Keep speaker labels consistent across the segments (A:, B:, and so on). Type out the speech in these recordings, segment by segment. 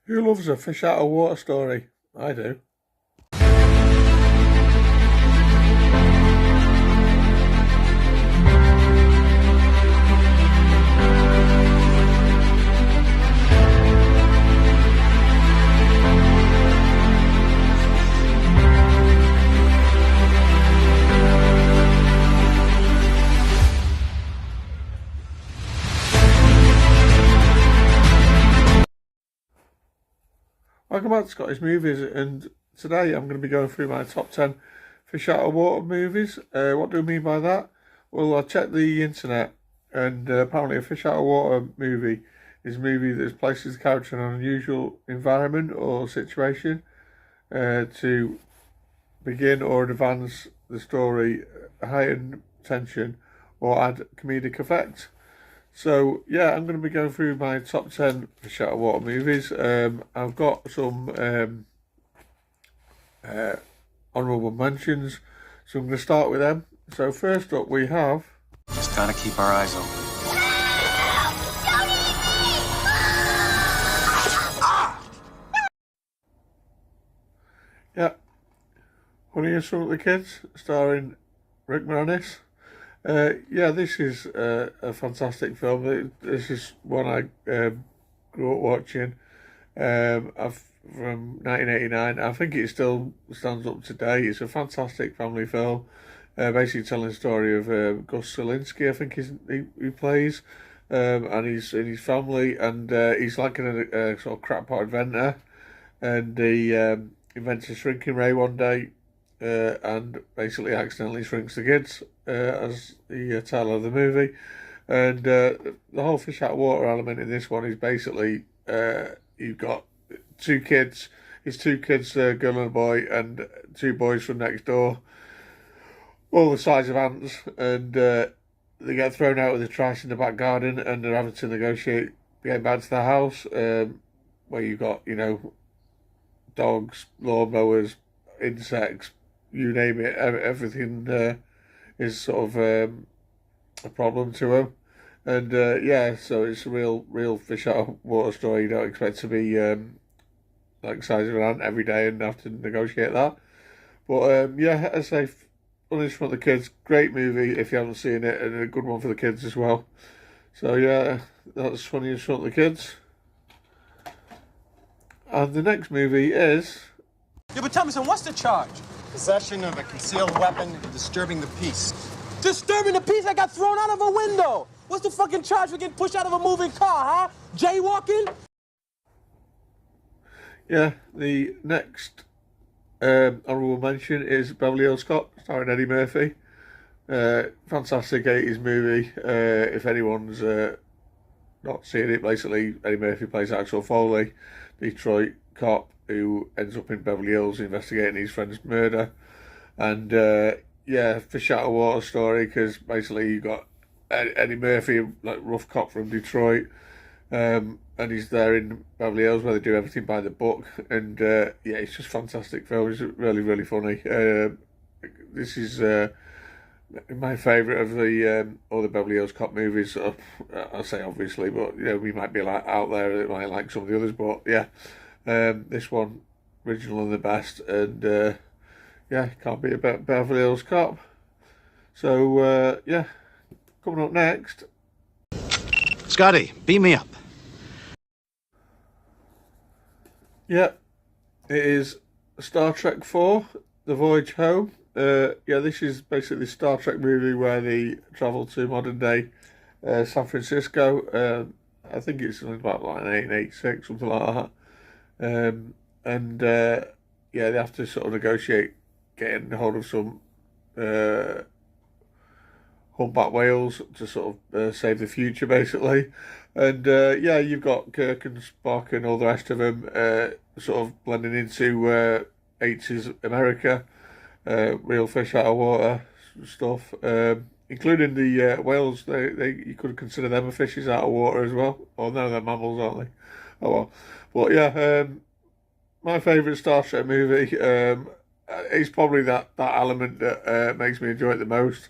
A: Who loves a fish out of water story? I do. Welcome back to Scottish Movies, and today I'm going to be going through my top 10 fish out of water movies. What do I mean by that? Well, I checked the internet, and apparently a fish out of water movie is a movie that places the character in an unusual environment or situation to begin or advance the story, heighten tension, or add comedic effect. So yeah, I'm going to be going through my top 10 fish out of water movies. I've got some honourable mentions, so I'm going to start with them. So first up we have...
B: Just gotta keep our eyes open.
A: Yeah, Honey and Some of the Kids, starring Rick Moranis. Yeah, this is a fantastic film. This is one I grew up watching. From 1989. I think it still stands up today. It's a fantastic family film. Basically telling the story of Gus Selinsky, I think he plays, and his family, and he's like a sort of crackpot inventor, and he invents a shrinking ray one day, and basically accidentally shrinks the kids, as the title of the movie. And the whole fish out of water element in this one is basically you've got two kids, a girl and a boy, and two boys from next door, all the size of ants, and they get thrown out with the trash in the back garden, and they're having to negotiate getting back to the house, where you've got, dogs, lawnmowers, insects, you name it, everything is sort of a problem to them. And yeah, so it's a real fish out of water story. You don't expect to be like the size of an ant every day and have to negotiate that. But yeah, as I say, Punish for the Kids, great movie if you haven't seen it, and a good one for the kids as well. So yeah, that's Funny and Short the Kids. And the next movie is...
C: Yeah, but Thomason, what's the charge?
D: Possession of a concealed weapon and disturbing the peace.
C: Disturbing the peace I got thrown out of a window. What's the fucking charge for getting pushed out of a moving car, huh? Jaywalking?
A: Yeah, the next honourable mention is Beverly Hills Cop, starring Eddie Murphy. Fantastic 80s movie. If anyone's not seen it, basically Eddie Murphy plays Axel Foley, Detroit cop who ends up in Beverly Hills investigating his friend's murder. And yeah, fish out of water story, because basically you got Eddie Murphy, like rough cop from Detroit, and he's there in Beverly Hills where they do everything by the book. And yeah, it's just fantastic film. It's really funny. This is my favourite of the all the Beverly Hills Cop movies. I'll say obviously, but we might be like out there that might like some of the others. But yeah, this one original and the best. And yeah, can't be a Beverly Hills Cop. So yeah, coming up next,
B: Scotty, beam me up.
A: yeah, it is Star Trek IV, The Voyage Home. Yeah, this is basically the Star Trek movie where they travel to modern day San Francisco. I think it's something about like 1986, something like that. And yeah, they have to sort of negotiate getting hold of some humpback whales to sort of save the future, basically. And yeah, you've got Kirk and Spock and all the rest of them sort of blending into 80s America, real fish out of water stuff, including the whales. They you could consider them a fishes out of water as well. Or no, they're mammals, aren't they? Oh well. But yeah, my favourite Star Trek movie. It's probably that element that makes me enjoy it the most.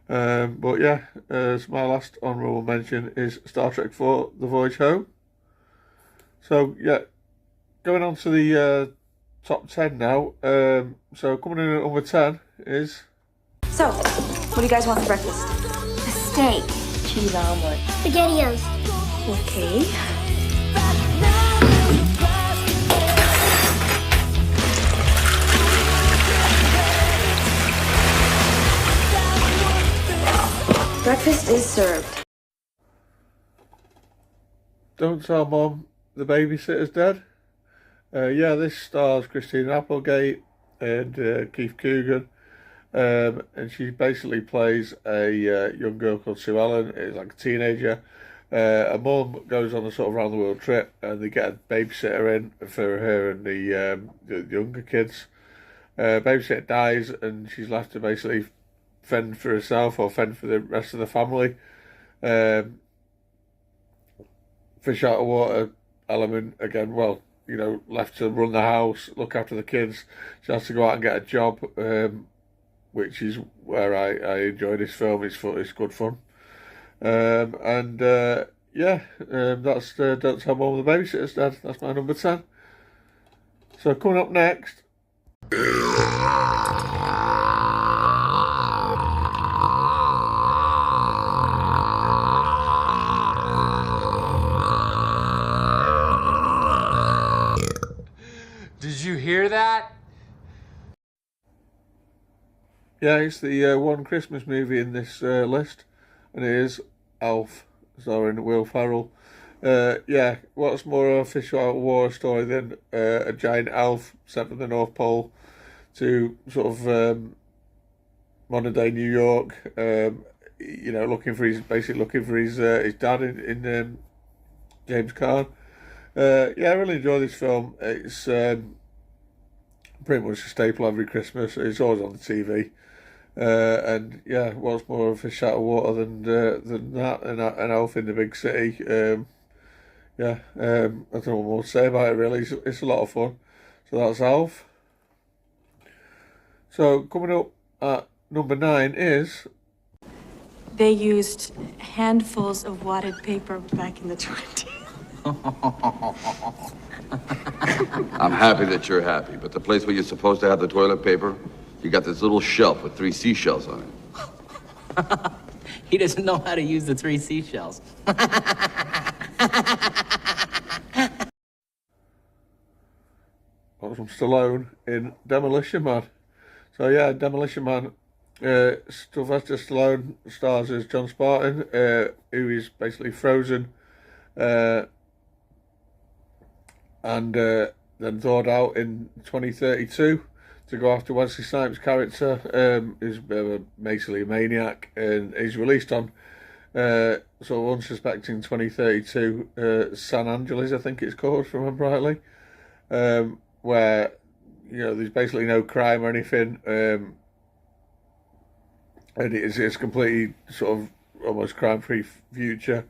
A: But yeah, so my last honourable mention is Star Trek IV, The Voyage Home. So yeah, going on to the top 10 now. So coming in at number 10 is...
E: So, what do you guys want for breakfast?
F: A steak.
E: Cheese omelet.
F: SpaghettiOs.
E: Okay. Breakfast is served.
A: Don't Tell Mom the Babysitter's Dead. Yeah, this stars Christina Applegate and Keith Coogan. And she basically plays a young girl called Sue Ellen. It's like a teenager. A mum goes on a sort of round the world trip, and they get a babysitter in for her and the younger kids. Babysitter dies, and she's left to basically fend for herself or fend for the rest of the family. Fish out of water element again. Well, you know, left to run the house, look after the kids. She has to go out and get a job. Which is where I enjoy this film. It's good fun. That's Don't Tell Mom the Babysitter's Dead. That's my number 10. So coming up next.
C: Did you hear that?
A: Yeah, it's the one Christmas movie in this list, and it is Elf, starring Will Ferrell. What's more of a fish out of water story than a giant elf sent from the North Pole to sort of modern day New York, looking for his dad in James Caan. I really enjoy this film. It's pretty much a staple every Christmas. It's always on the TV. What's more of a fish out of water than that, an elf in the big city. I don't know what more to say about it really. It's a lot of fun. So that's Elf. So coming up at number 9 is...
G: They used handfuls of wadded paper back in the 20s.
H: I'm happy that you're happy, but the place where you're supposed to have the toilet paper, you got this little shelf with 3 seashells on it.
I: He doesn't know how to use the 3 seashells.
A: That was from Stallone in Demolition Man. So yeah, Demolition Man. Sylvester Stallone stars as John Spartan, who is basically frozen, and then thawed out in 2032 to go after Wesley Snipes' character, who's basically a maniac, and he's released on sort of unsuspecting 2032 San Angeles, I think it's called, if I remember rightly, where there's basically no crime or anything, and it's completely sort of almost crime-free future.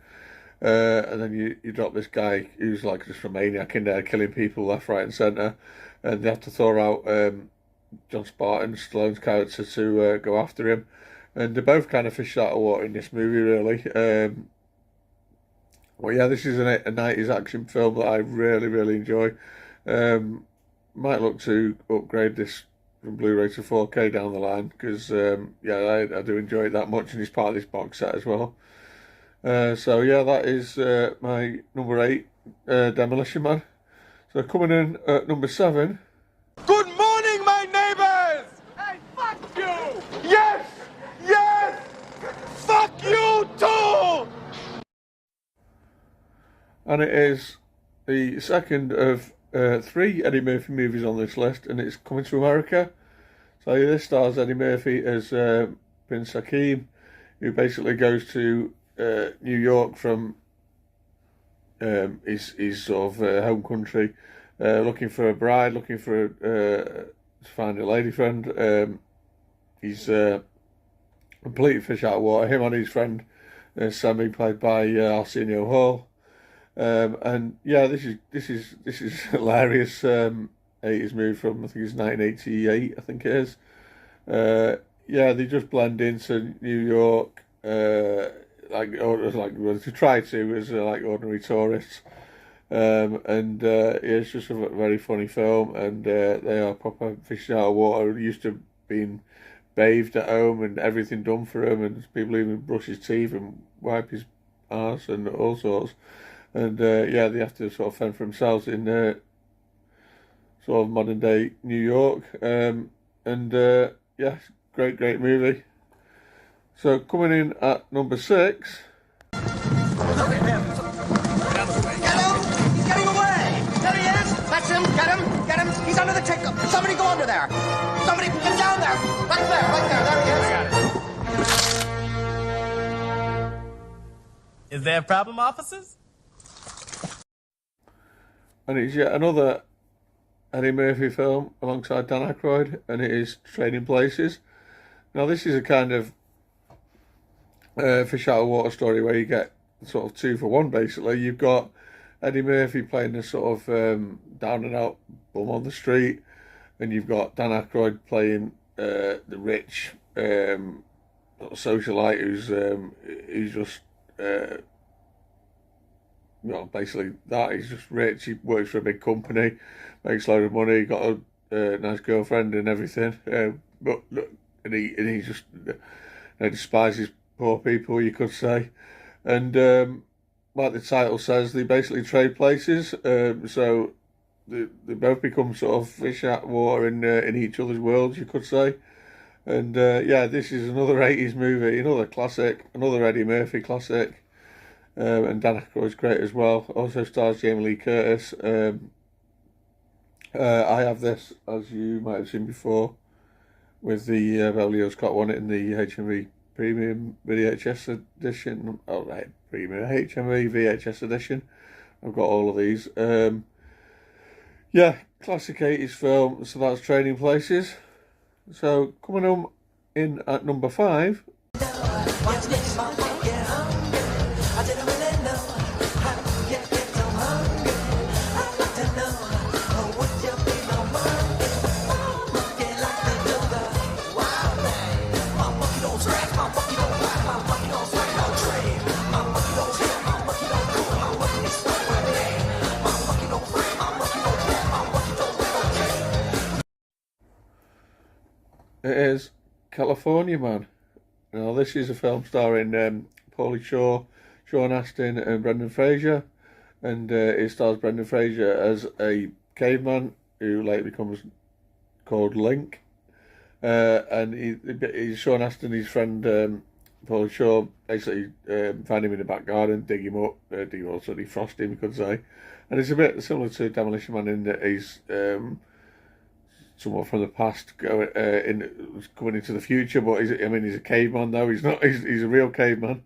A: And then you drop this guy who's like just a maniac in there, killing people left, right, and centre, and they have to throw out John Spartan, Stallone's character, to go after him, and they're both kind of fish out of water in this movie, really. This is a 90s action film that I really, really enjoy. Might look to upgrade this from Blu-ray to 4K down the line, because I do enjoy it that much, and it's part of this box set as well. That is my number 8, Demolition Man. So coming in at number 7.
C: Good morning, my neighbors! Hey, fuck you! Yes! Yes! Fuck you too!
A: And it is the second of 3 Eddie Murphy movies on this list, and it's Coming to America. So this stars Eddie Murphy as Prince Hakeem, who basically goes to New York from his sort of home country, looking for a bride, looking for to find a lady friend. He's completely fish out of water. Him and his friend Sammy, played by Arsenio Hall. This is hilarious. 80s movie from, I think it's 1988, I think it is. They just blend into New York, to try to as like ordinary tourists. It's just a very funny film, and they are proper fish out of water. Used to being bathed at home and everything done for him, and people even brush his teeth and wipe his arse and all sorts. And they have to sort of fend for themselves in sort of modern day New York. Great movie. So coming in at number 6.
C: Look at him! Get him! He's getting away! There he is! That's him! Get him! Get him! He's under the tank! Somebody go under there! Somebody get down there! Right there! There he is! I got it.
I: Is there a problem, officers?
A: And it's yet another Eddie Murphy film alongside Dan Aykroyd, and it is Trading Places. Now this is a kind of fish out of water story where you get sort of 2 for 1 basically. You've got Eddie Murphy playing this sort of down and out bum on the street, and you've got Dan Aykroyd playing the rich socialite who's just basically that. He's just rich. He works for a big company, makes a load of money, got a nice girlfriend and everything. And he just despises poor people, you could say. And like the title says, they basically trade places. So they both become sort of fish out of water in each other's worlds, you could say. And this is another 80s movie, another classic, another Eddie Murphy classic. And Dan Aykroyd's great as well. Also stars Jamie Lee Curtis. I have this, as you might have seen before, with the Beverly Hills Cop one in the HMV Premium VHS edition. Oh, right, Premium HMV VHS edition. I've got all of these. Classic 80s film. So that's Trading Places. So coming on in at number 5. It is California Man. Now this is a film starring Pauly Shore, Sean Astin and Brendan Fraser, and it stars Brendan Fraser as a caveman who later becomes called Link, and he's Sean Astin, his friend Pauly Shore basically find him in the back garden, dig him up, defrost him, you could say. And it's a bit similar to Demolition Man in that he's somewhat from the past coming into the future, but he's a caveman though. He's not. He's a real caveman,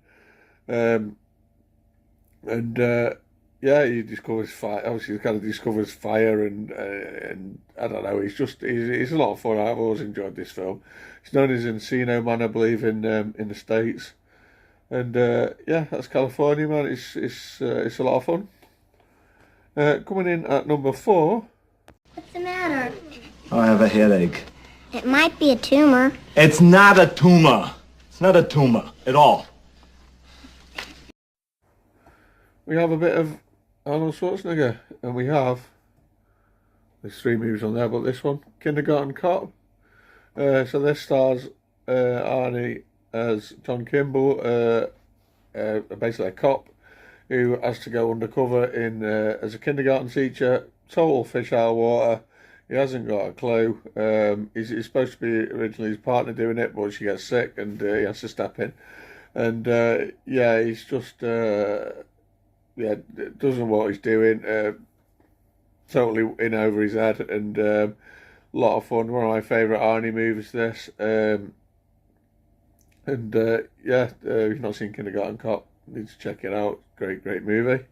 A: he discovers fire. Obviously, he kind of discovers fire, and I don't know. He's a lot of fun. I've always enjoyed this film. It's known as Encino Man, I believe, in the States, and that's California Man. It's a lot of fun. Coming in at number 4.
F: What's the matter?
J: I have a headache.
F: It might be a tumor.
J: It's not a tumor. It's not a tumor at all.
A: We have a bit of Arnold Schwarzenegger, and we have, there's 3 movies on there, but this one, Kindergarten Cop. So this stars Arnie as John Kimball, basically a cop who has to go undercover as a kindergarten teacher. Total fish out of water. He hasn't got a clue. He's supposed to be originally his partner doing it, but she gets sick and he has to step in. And he's just doesn't know what he's doing. Totally in over his head, and a lot of fun. One of my favourite Arnie movies. This, if you've not seen Kindergarten Cop, you need to check it out. Great movie.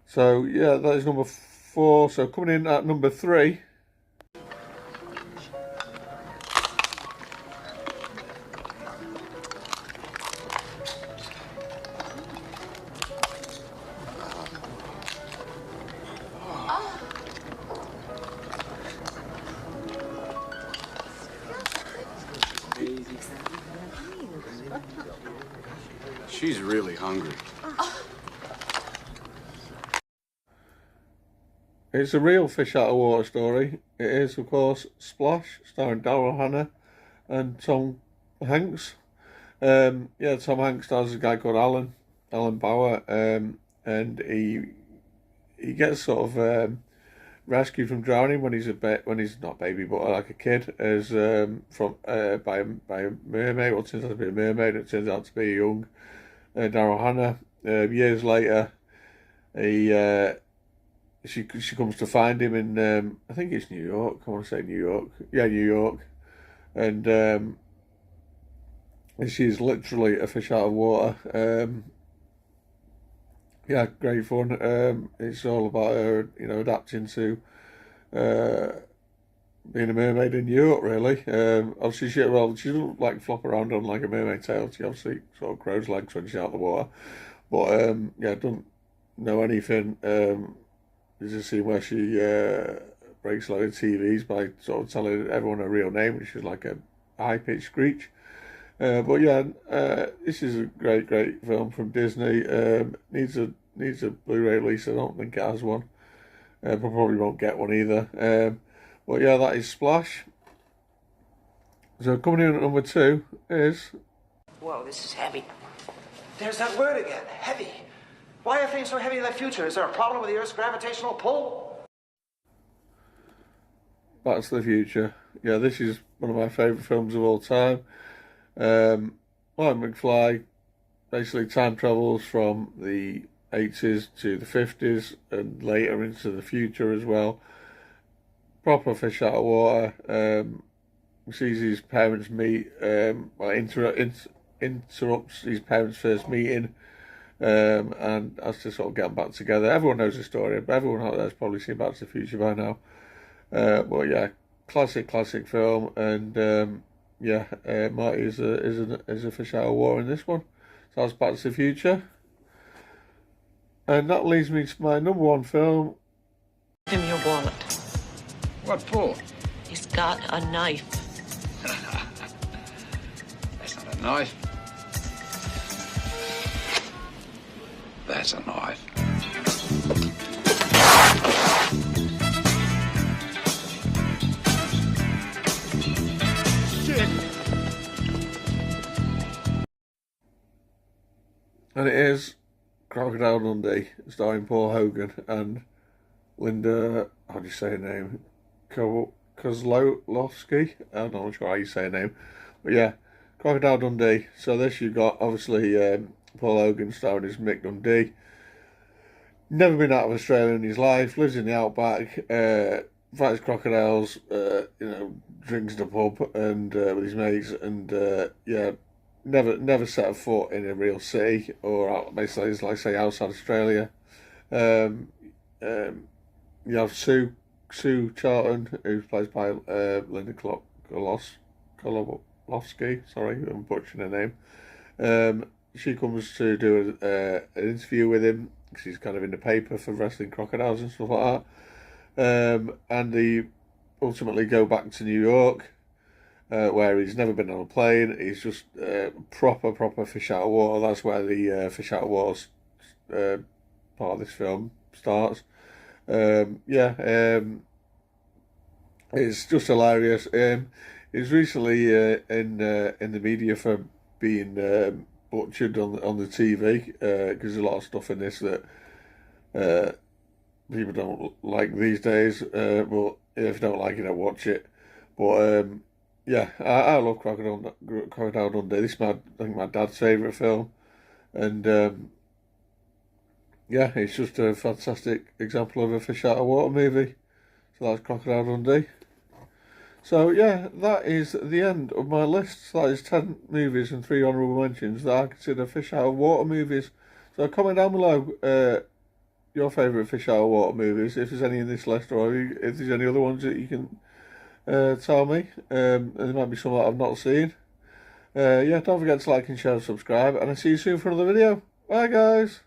A: So that is number 4. So coming in at number 3.
B: She's really hungry.
A: It's a real fish out of water story. It is, of course, Splash, starring Daryl Hannah and Tom Hanks. Tom Hanks stars a guy called Alan Bauer, and he gets sort of rescued from drowning when he's not a baby but like a kid, as by a mermaid. Well, it turns out to be a mermaid. It turns out to be a young Daryl Hannah. Years later, she comes to find him in I think it's New York. I want to say New York. Yeah, New York, and she's literally a fish out of water. Yeah, great fun. It's all about her, adapting to being a mermaid in New York, really. Obviously, she doesn't like flop around on like a mermaid tail. She obviously sort of grows legs when she's out of the water. But don't know anything. There's a scene where she breaks a load of TVs by sort of telling everyone her real name, which is like a high-pitched screech. This is a great film from Disney. Needs a Blu-ray release. I don't think it has one. Probably won't get one either. That is Splash. So coming in at number 2 is...
C: Whoa, this is heavy. There's that word again, heavy. Why are things so heavy in the future? Is there a problem with the Earth's gravitational pull?
A: Back to the Future. Yeah, this is one of my favourite films of all time. Martin McFly basically time travels from the 80s to the 50s and later into the future as well. Proper fish out of water. Sees his parents meet, interrupts his parents' first meeting, and has to sort of get them back together. Everyone knows the story, but everyone out there's probably seen Back to the Future by now. Classic film, and Marty is a fish out of water in this one. So that's Back to the Future. And that leads me to my number 1 film.
K: Give me your wallet.
H: What for?
K: He's got a knife.
H: That's not a knife. That's a knife.
A: And it is Crocodile Dundee, starring Paul Hogan and Linda, how do you say her name? Kozlowski? I'm not sure how you say her name. But yeah, Crocodile Dundee. So this you've got, obviously, Paul Hogan starring as Mick Dundee. Never been out of Australia in his life, lives in the outback, fights crocodiles, drinks in a pub and with his mates, and never set a foot in a real city or basically, like say, outside Australia. You have Sue Charlton, who's played by Linda Kolovsky. Sorry, I'm butchering her name. She comes to do an interview with him because he's kind of in the paper for wrestling crocodiles and stuff like that. And they ultimately go back to New York, where he's never been on a plane. He's just proper fish out of water. That's where the fish out of water part of this film starts. It's just hilarious. He's recently in the media for being butchered on the TV because there's a lot of stuff in this that people don't like these days. But if you don't like it, don't watch it. But I love Crocodile Dundee. This is I think my dad's favourite film, and it's just a fantastic example of a fish out of water movie. So that's Crocodile Dundee. So that is the end of my list. That is 10 movies and 3 honourable mentions that I consider fish out of water movies. So comment down below your favourite fish out of water movies, if there's any in this list, or if there's any other ones that you can tell me. There might be some that I've not seen. Don't forget to like and share and subscribe, and I'll see you soon for another video. Bye guys.